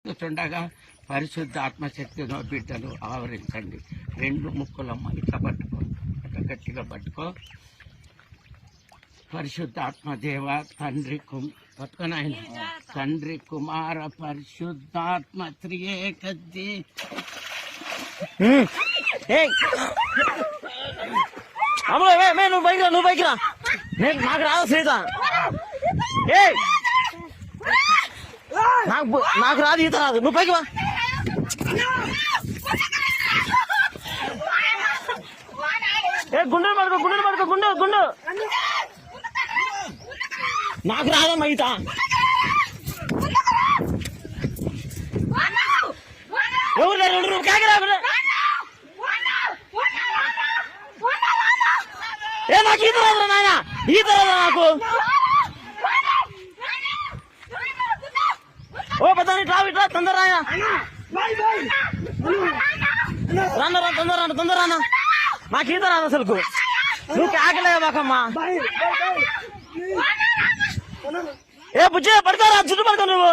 చుండగా పరిశుద్ధ ఆత్మశక్తితో బిడ్డలు ఆవరించండి. రెండు ముక్కులమ్మ ఇట్లా పట్టుకో, ఇట్లా గట్టిగా పట్టుకో. పరిశుద్ధ ఆత్మదేవ తండ్రి పట్టుకొని ఆయన తండ్రి కుమార పరిశుద్ధాత్మ త్రియేకద్ది. నువ్వు బైక్ రా నాకు రాదు సీత. నాకు రాదు ఈత రాదు, నువ్వు పైకి వా. గుండె పడుకో గుండు. నాకు రాదమ్మా ఈత. ఎవరు రెండు కాకిరా నాకు ఈత రాదు నాయన, ఈత రాదు నాకు. ఓ పెద్ద ఇట్లా తొందర తొందర నాకు ఈత రాదు అసలు. నువ్వు కాకలే మాకమ్మా. బుజ్జి పడతారా చుట్టూ పడతావు నువ్వు.